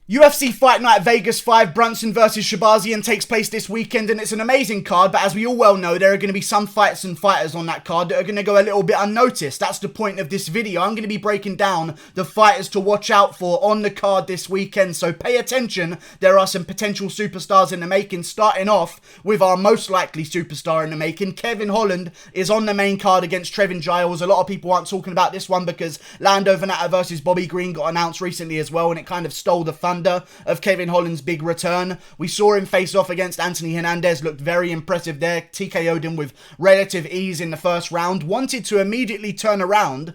UFC Fight Night Vegas 5 Brunson versus Shahbazyan takes place this weekend, and it's an amazing card, but as we all well know, there are going to be some fights and fighters on that card that are going to go a little bit unnoticed. That's the point of this video. I'm going to be breaking down the fighters to watch out for on the card this weekend, so pay attention. There are some potential superstars in the making, starting off with our most likely superstar in the making. Kevin Holland is on the main card against Traven Giles. A lot of people aren't talking about this one because Lando Venata versus Bobby Green got announced recently as well, and it kind of stole the fun of Kevin Holland's big return. We saw him face off against Anthony Hernandez, looked very impressive there, TKO'd him with relative ease in the first round, wanted to immediately turn around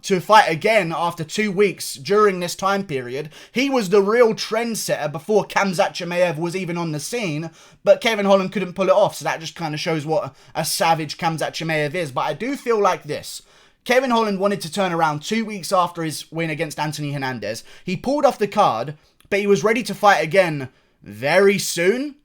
to fight again after 2 weeks during this time period. He was the real trendsetter before Khamzat Chimaev was even on the scene, but Kevin Holland couldn't pull it off, so that just kind of shows what a savage Khamzat Chimaev is. But I do feel like this. Kevin Holland wanted to turn around 2 weeks after his win against Anthony Hernandez. He pulled off the card, but he was ready to fight again very soon,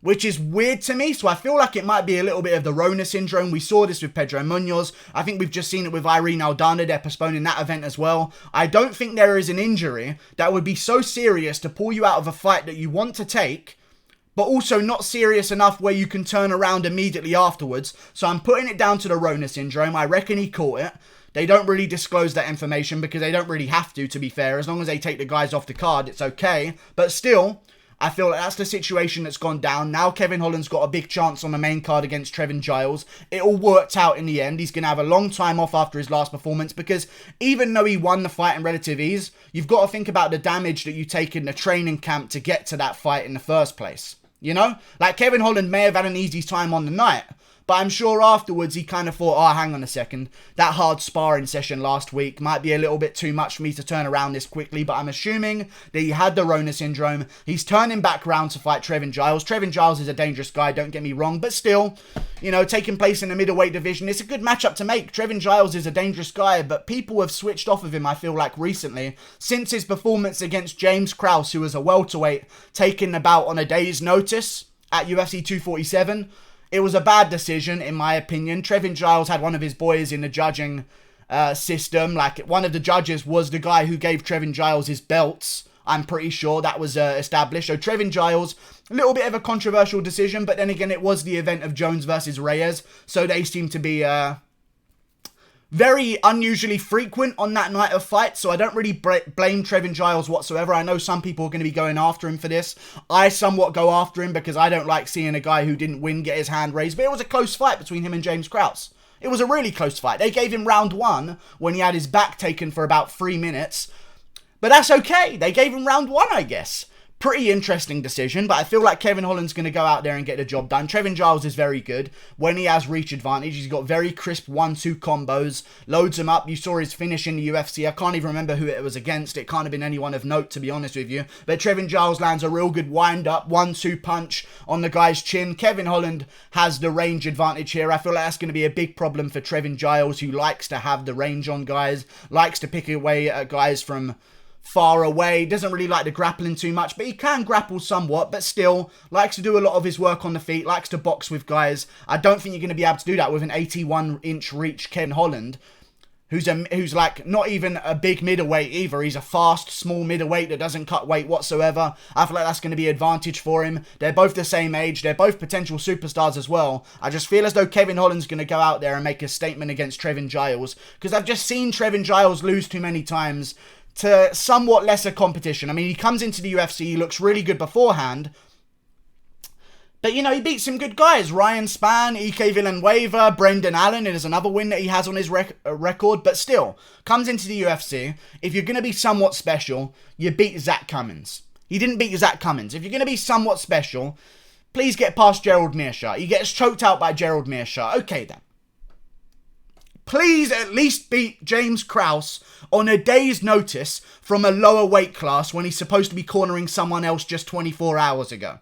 which is weird to me. So I feel like it might be a little bit of the Rona syndrome. We saw this with Pedro Munoz. I think we've just seen it with Irene Aldana. They're postponing that event as well. I don't think there is an injury that would be so serious to pull you out of a fight that you want to take, but also not serious enough where you can turn around immediately afterwards. So I'm putting it down to the Rona syndrome. I reckon he caught it. They don't really disclose that information because they don't really have to be fair. As long as they take the guys off the card, it's okay. But still, I feel like that's the situation that's gone down. Now Kevin Holland's got a big chance on the main card against Trevin Giles. It all worked out in the end. He's going to have a long time off after his last performance because even though he won the fight in relative ease, you've got to think about the damage that you take in the training camp to get to that fight in the first place. You know? Like, Kevin Holland may have had an easy time on the night, but I'm sure afterwards he kind of thought, oh, hang on a second, that hard sparring session last week might be a little bit too much for me to turn around this quickly, but I'm assuming that he had the Rona syndrome. He's turning back around to fight Traven Giles. Traven Giles is a dangerous guy, don't get me wrong, but still, you know, taking place in the middleweight division, it's a good matchup to make. Traven Giles is a dangerous guy, but people have switched off of him, I feel like, recently, since his performance against James Krause, who was a welterweight, taking the bout on a day's notice at UFC 247. It was a bad decision, in my opinion. Traven Giles had one of his boys in the judging system. Like, one of the judges was the guy who gave Traven Giles his belts. I'm pretty sure that was established. So Traven Giles, a little bit of a controversial decision, but then again, it was the event of Jones versus Reyes. So they seem to be very unusually frequent on that night of fights, so I don't really blame Traven Giles whatsoever. I know some people are going to be going after him for this. I somewhat go after him because I don't like seeing a guy who didn't win get his hand raised, but it was a close fight between him and James Krause. It was a really close fight. They gave him round 1 when he had his back taken for about 3 minutes, but that's okay. They gave him round 1, I guess. Pretty interesting decision, but I feel like Kevin Holland's going to go out there and get the job done. Traven Giles is very good when he has reach advantage. He's got very crisp 1-2 combos, loads them up. You saw his finish in the UFC. I can't even remember who it was against. It can't have been anyone of note, to be honest with you. But Traven Giles lands a real good wind-up 1-2 punch on the guy's chin. Kevin Holland has the range advantage here. I feel like that's going to be a big problem for Traven Giles, who likes to have the range on guys, likes to pick away at guys from far away, doesn't really like the grappling too much, but he can grapple somewhat, but still likes to do a lot of his work on the feet, likes to box with guys. I don't think you're going to be able to do that with an 81-inch reach Kevin Holland, who's like not even a big middleweight either. He's a fast, small middleweight that doesn't cut weight whatsoever. I feel like that's going to be an advantage for him. They're both the same age. They're both potential superstars as well. I just feel as though Kevin Holland's going to go out there and make a statement against Traven Giles, because I've just seen Traven Giles lose too many times to somewhat lesser competition. I mean, he comes into the UFC, he looks really good beforehand, but, you know, he beats some good guys. Ryan Spann, Ike Villanueva, Brendan Allen is another win that he has on his record, but still, comes into the UFC. If you're going to be somewhat special, you beat Zach Cummins. He didn't beat Zach Cummins. If you're going to be somewhat special, please get past Gerald Meerschaert. He gets choked out by Gerald Meerschaert. Okay, then. Please at least beat James Krause on a day's notice from a lower weight class when he's supposed to be cornering someone else just 24 hours ago.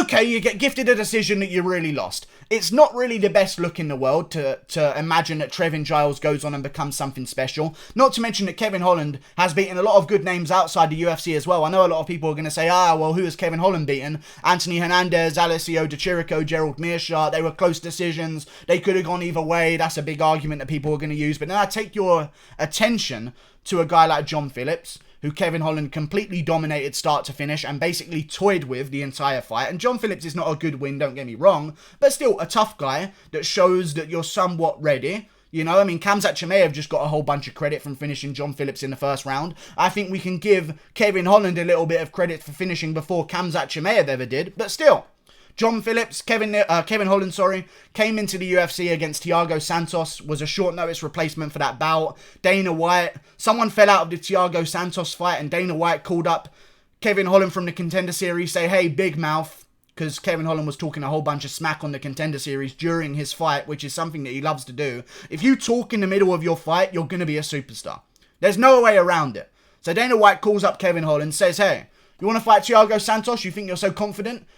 Okay, you get gifted a decision that you really lost. It's not really the best look in the world to imagine that Traven Giles goes on and becomes something special. Not to mention that Kevin Holland has beaten a lot of good names outside the UFC as well. I know a lot of people are going to say, well, who has Kevin Holland beaten? Anthony Hernandez, Alessio Di Chirico, Gerald Meerschaert. They were close decisions. They could have gone either way. That's a big argument that people are going to use. But then I take your attention to a guy like John Phillips, who Kevin Holland completely dominated start to finish and basically toyed with the entire fight. And John Phillips is not a good win, don't get me wrong, but still a tough guy that shows that you're somewhat ready. You know, I mean, Khamzat Chimaev just got a whole bunch of credit from finishing John Phillips in the first round. I think we can give Kevin Holland a little bit of credit for finishing before Khamzat Chimaev ever did, but still. John Phillips, Kevin Holland, came into the UFC against Thiago Santos, was a short notice replacement for that bout. Dana White, someone fell out of the Thiago Santos fight and Dana White called up Kevin Holland from the Contender Series, say, hey, big mouth, because Kevin Holland was talking a whole bunch of smack on the Contender Series during his fight, which is something that he loves to do. If you talk in the middle of your fight, you're going to be a superstar. There's no way around it. So Dana White calls up Kevin Holland, says, hey, you want to fight Thiago Santos? You think you're so confident?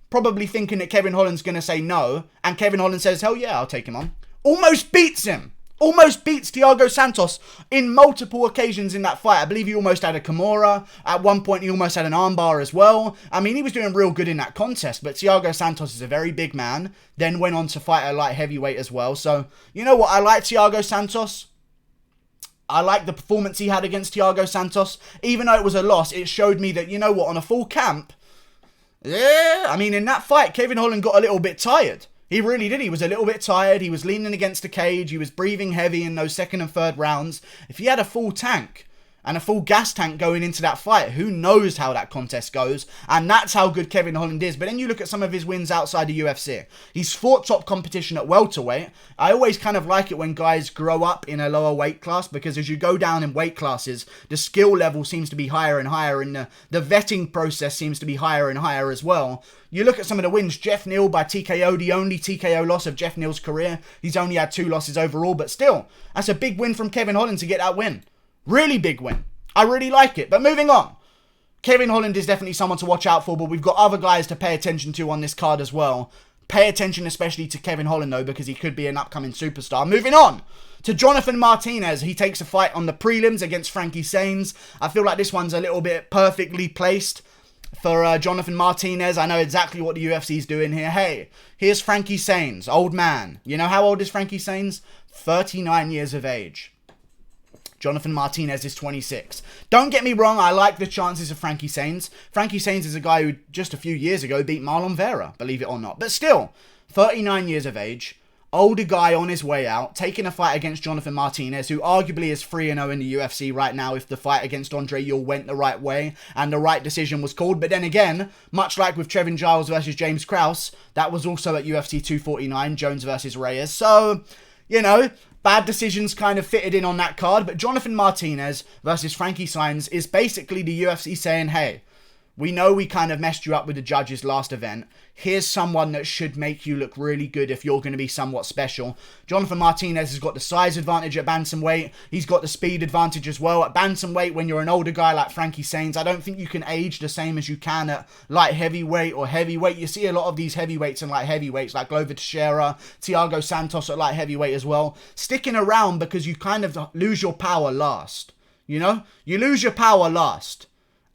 Probably thinking that Kevin Holland's going to say no. And Kevin Holland says, hell yeah, I'll take him on. Almost beats him. Almost beats Thiago Santos in multiple occasions in that fight. I believe he almost had a Kimura. At one point, he almost had an armbar as well. I mean, he was doing real good in that contest. But Thiago Santos is a very big man. Then went on to fight a light heavyweight as well. So, you know what? I like Thiago Santos. I like the performance he had against Thiago Santos. Even though it was a loss, it showed me that, you know what, on a full camp, yeah, I mean, in that fight, Kevin Holland got a little bit tired. He really did. He was a little bit tired. He was leaning against the cage. He was breathing heavy in those second and third rounds. If he had a full tank and a full gas tank going into that fight, who knows how that contest goes? And that's how good Kevin Holland is. But then you look at some of his wins outside the UFC. He's fought top competition at welterweight. I always kind of like it when guys grow up in a lower weight class, because as you go down in weight classes, the skill level seems to be higher and higher, and the vetting process seems to be higher and higher as well. You look at some of the wins. Jeff Neal by TKO, the only TKO loss of Jeff Neal's career. He's only had 2 losses overall, but still, that's a big win from Kevin Holland to get that win. Really big win. I really like it. But moving on. Kevin Holland is definitely someone to watch out for, but we've got other guys to pay attention to on this card as well. Pay attention especially to Kevin Holland, though, because he could be an upcoming superstar. Moving on to Jonathan Martinez. He takes a fight on the prelims against Frankie Sainz. I feel like this one's a little bit perfectly placed for Jonathan Martinez. I know exactly what the UFC is doing here. Hey, here's Frankie Sainz, old man. You know how old is Frankie Sainz? 39 years of age. Jonathan Martinez is 26. Don't get me wrong, I like the chances of Frankie Sainz. Frankie Sainz is a guy who just a few years ago beat Marlon Vera, believe it or not. But still, 39 years of age, older guy on his way out, taking a fight against Jonathan Martinez, who arguably is 3-0 in the UFC right now if the fight against Andre Ewell went the right way and the right decision was called. But then again, much like with Trevin Giles versus James Krause, that was also at UFC 249, Jones versus Reyes. So, you know, bad decisions kind of fitted in on that card, but Jonathan Martinez versus Frankie Sainz is basically the UFC saying, hey, we know we kind of messed you up with the judges last event. Here's someone that should make you look really good if you're going to be somewhat special. Jonathan Martinez has got the size advantage at bantamweight. He's got the speed advantage as well. At bantamweight, when you're an older guy like Frankie Sainz, I don't think you can age the same as you can at light heavyweight or heavyweight. You see a lot of these heavyweights and light heavyweights like Glover Teixeira, Thiago Santos at light heavyweight as well, sticking around because you kind of lose your power last. You know? You lose your power last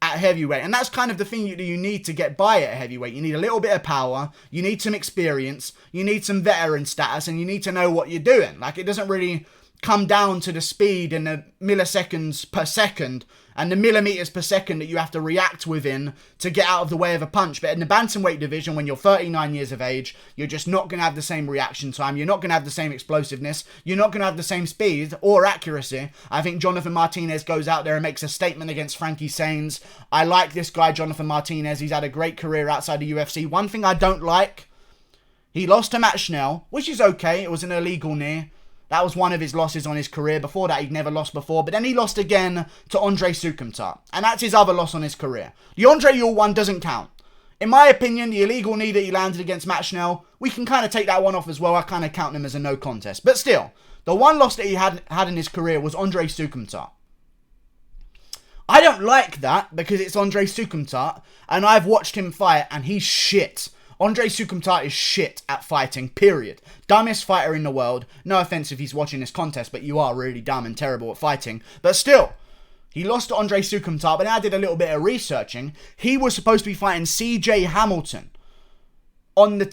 at heavyweight, and that's kind of the thing you need to get by at heavyweight. You need a little bit of power, you need some experience, you need some veteran status, and you need to know what you're doing. Like, it doesn't really come down to the speed and the milliseconds per second and the millimeters per second that you have to react within to get out of the way of a punch. But in the bantamweight division, when you're 39 years of age, you're just not going to have the same reaction time. You're not going to have the same explosiveness. You're not going to have the same speed or accuracy. I think Jonathan Martinez goes out there and makes a statement against Frankie Sainz. I like this guy, Jonathan Martinez. He's had a great career outside the UFC. One thing I don't like, he lost to Matt Schnell, which is okay. It was an illegal knee. That was one of his losses on his career. Before that, he'd never lost before. But then he lost again to Andre Sukumtar. And that's his other loss on his career. The Andre Ewell one doesn't count. In my opinion, the illegal knee that he landed against Matt Schnell, we can kind of take that one off as well. I kind of count him as a no contest. But still, the one loss that he had in his career was Andre Sukumtar. I don't like that because it's Andre Sukumtar. And I've watched him fight and he's shit. Andre Sukumtar is shit at fighting, period. Dumbest fighter in the world. No offense if he's watching this contest, but you are really dumb and terrible at fighting. But still, he lost to Andre Sukumtar, but I did a little bit of researching. He was supposed to be fighting CJ Hamilton on the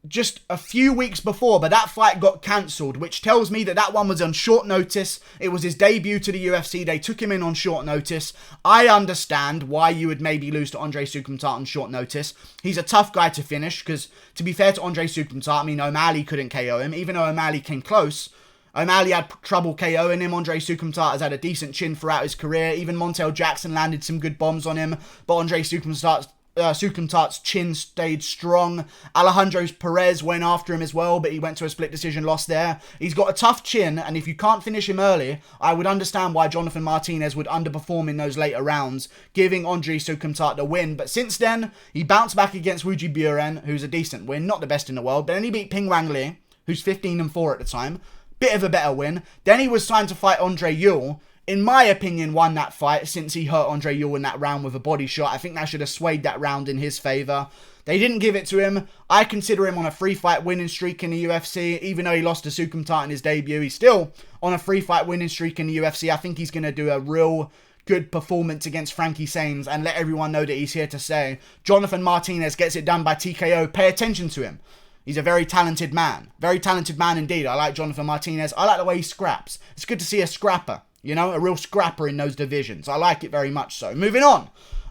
just a few weeks before, but that fight got cancelled, which tells me that that one was on short notice. It was his debut to the UFC. They took him in on short notice. I understand why you would maybe lose to Andre Soukhamthath on short notice. He's a tough guy to finish, because to be fair to Andre Soukhamthath, I mean, O'Malley couldn't KO him. Even though O'Malley came close, O'Malley had trouble KOing him. Andre Soukhamthath has had a decent chin throughout his career. Even Montel Jackson landed some good bombs on him, but Andre Soukhamthath's chin stayed strong. Alejandro Perez went after him as well, but he went to a split decision loss there. He's got a tough chin, and if you can't finish him early, I would understand why Jonathan Martinez would underperform in those later rounds, giving Andre Soukhamthath the win. But since then, he bounced back against Wu Buren, who's a decent win, not the best in the world. Then he beat Ping Wang Li, who's 15-4 at the time. Bit of a better win. Then he was signed to fight Andre Ewell. In my opinion, won that fight since he hurt Andre Ewell in that round with a body shot. I think that should have swayed that round in his favour. They didn't give it to him. I consider him on a 3-fight winning streak in the UFC. Even though he lost to Soukhamthath in his debut, he's still on a 3-fight winning streak in the UFC. I think he's going to do a real good performance against Frankie Sainz and let everyone know that he's here to stay. Jonathan Martinez gets it done by TKO. Pay attention to him. He's a very talented man. Very talented man indeed. I like Jonathan Martinez. I like the way he scraps. It's good to see a scrapper. You know, a real scrapper in those divisions. I like it very much so. Moving on.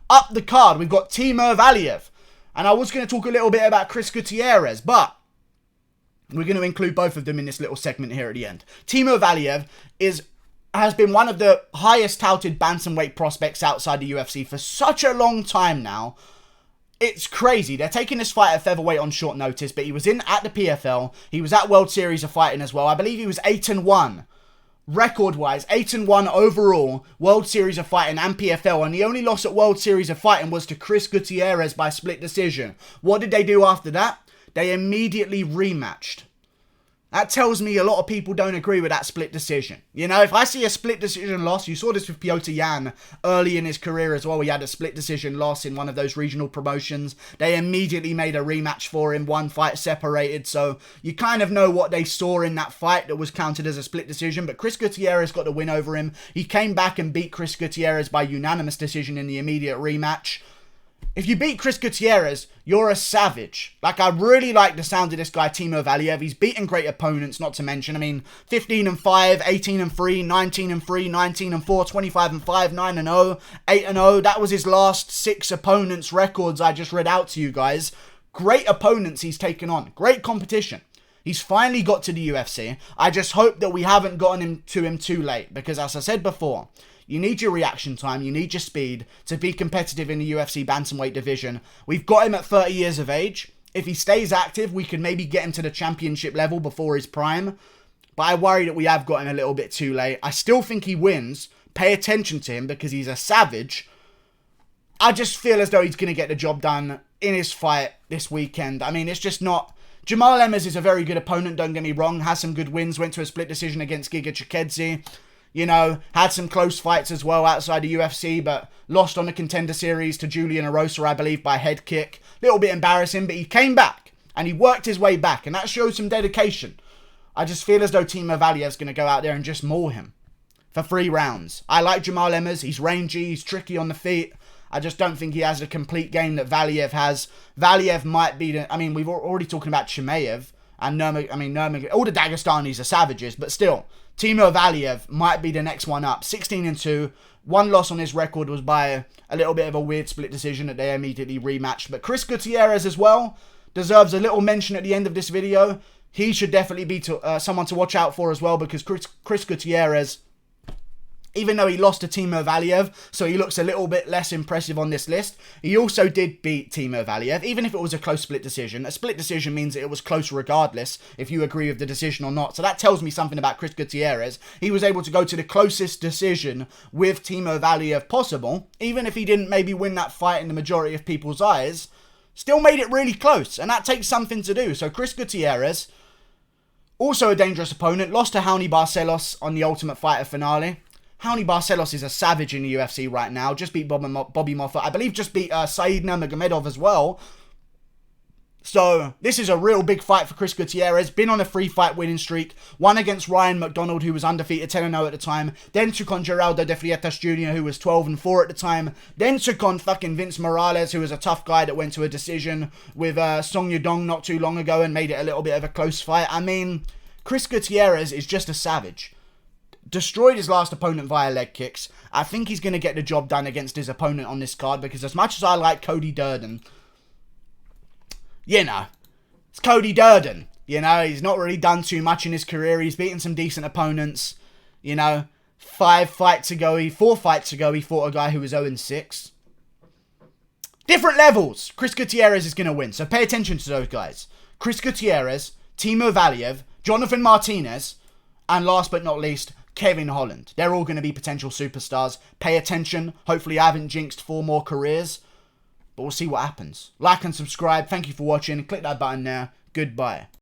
Up the card, we've got Timur Valiev. And I was going to talk a little bit about Chris Gutierrez, but we're going to include both of them in this little segment here at the end. Timur Valiev has been one of the highest touted bantamweight prospects outside the UFC for such a long time now. It's crazy. They're taking this fight at featherweight on short notice, but he was at the PFL. He was at World Series of Fighting as well. I believe he was 8-1. Record-wise, 8-1 overall, World Series of Fighting and PFL, and the only loss at World Series of Fighting was to Chris Gutierrez by split decision. What did they do after that? They immediately rematched. That tells me a lot of people don't agree with that split decision. You know, if I see a split decision loss, you saw this with Piotr Jan early in his career as well. He had a split decision loss in one of those regional promotions. They immediately made a rematch for him. One fight separated. So you kind of know what they saw in that fight that was counted as a split decision. But Chris Gutierrez got the win over him. He came back and beat Chris Gutierrez by unanimous decision in the immediate rematch. If you beat Chris Gutierrez, you're a savage. Like, I really like the sound of this guy, Timo Valuev. He's beaten great opponents, not to mention. I mean, 15-5, 18-3, 19-3, 19-4, 25-5, 9-0, 8-0. That was his last 6 opponents' records I just read out to you guys. Great opponents he's taken on. Great competition. He's finally got to the UFC. I just hope that we haven't gotten him too late. Because, as I said before, you need your reaction time, you need your speed to be competitive in the UFC bantamweight division. We've got him at 30 years of age. If he stays active, we could maybe get him to the championship level before his prime. But I worry that we have got him a little bit too late. I still think he wins. Pay attention to him because he's a savage. I just feel as though he's going to get the job done in his fight this weekend. I mean, it's just not... Jamal Emmers is a very good opponent, don't get me wrong. Has some good wins, went to a split decision against Giga Chikadze. You know, had some close fights as well outside the UFC, but lost on the Contender Series to Julian Erosa, I believe, by head kick. Little bit embarrassing, but he came back, and he worked his way back, and that shows some dedication. I just feel as though Timo Valiev's going to go out there and just maul him for 3 rounds. I like Jamal Emmers. He's rangy, he's tricky on the feet. I just don't think he has the complete game that Valiev has. Valiev might be the... I mean, we've already talking about Chimaev, and Nurmagomedov. All the Dagestanis are savages, but still... Timo Valiev might be the next one up. 16-2. One loss on his record was by a little bit of a weird split decision that they immediately rematched. But Chris Gutierrez as well deserves a little mention at the end of this video. He should definitely be someone to watch out for as well because Chris Gutierrez, even though he lost to Timo Valiev, so he looks a little bit less impressive on this list, he also did beat Timo Valiev, even if it was a close split decision. A split decision means that it was close regardless, if you agree with the decision or not. So that tells me something about Chris Gutierrez. He was able to go to the closest decision with Timo Valiev possible, even if he didn't maybe win that fight in the majority of people's eyes, still made it really close, and that takes something to do. So Chris Gutierrez, also a dangerous opponent, lost to Raoni Barcelos on the Ultimate Fighter finale. Raoni Barcelos is a savage in the UFC right now. Just beat Bobby Moffett. I believe just beat Said Nurmagomedov as well. So, this is a real big fight for Chris Gutierrez. Been on a 3-fight winning streak. Won against Ryan McDonald, who was undefeated 10-0 at the time. Then took on Geraldo de Freitas Jr., who was 12-4 at the time. Then took on fucking Vince Morales, who was a tough guy that went to a decision with Song Yudong not too long ago and made it a little bit of a close fight. I mean, Chris Gutierrez is just a savage. Destroyed his last opponent via leg kicks. I think he's going to get the job done against his opponent on this card, because as much as I like Cody Durden, you know, it's Cody Durden. You know, he's not really done too much in his career. He's beaten some decent opponents. You know, 4 fights ago, he fought a guy who was 0-6. Different levels. Chris Gutierrez is going to win. So pay attention to those guys. Chris Gutierrez, Timo Valiev, Jonathan Martinez, and last but not least, Kevin Holland. They're all going to be potential superstars. Pay attention. Hopefully I haven't jinxed 4 more careers. But we'll see what happens. Like and subscribe. Thank you for watching. Click that button there. Goodbye.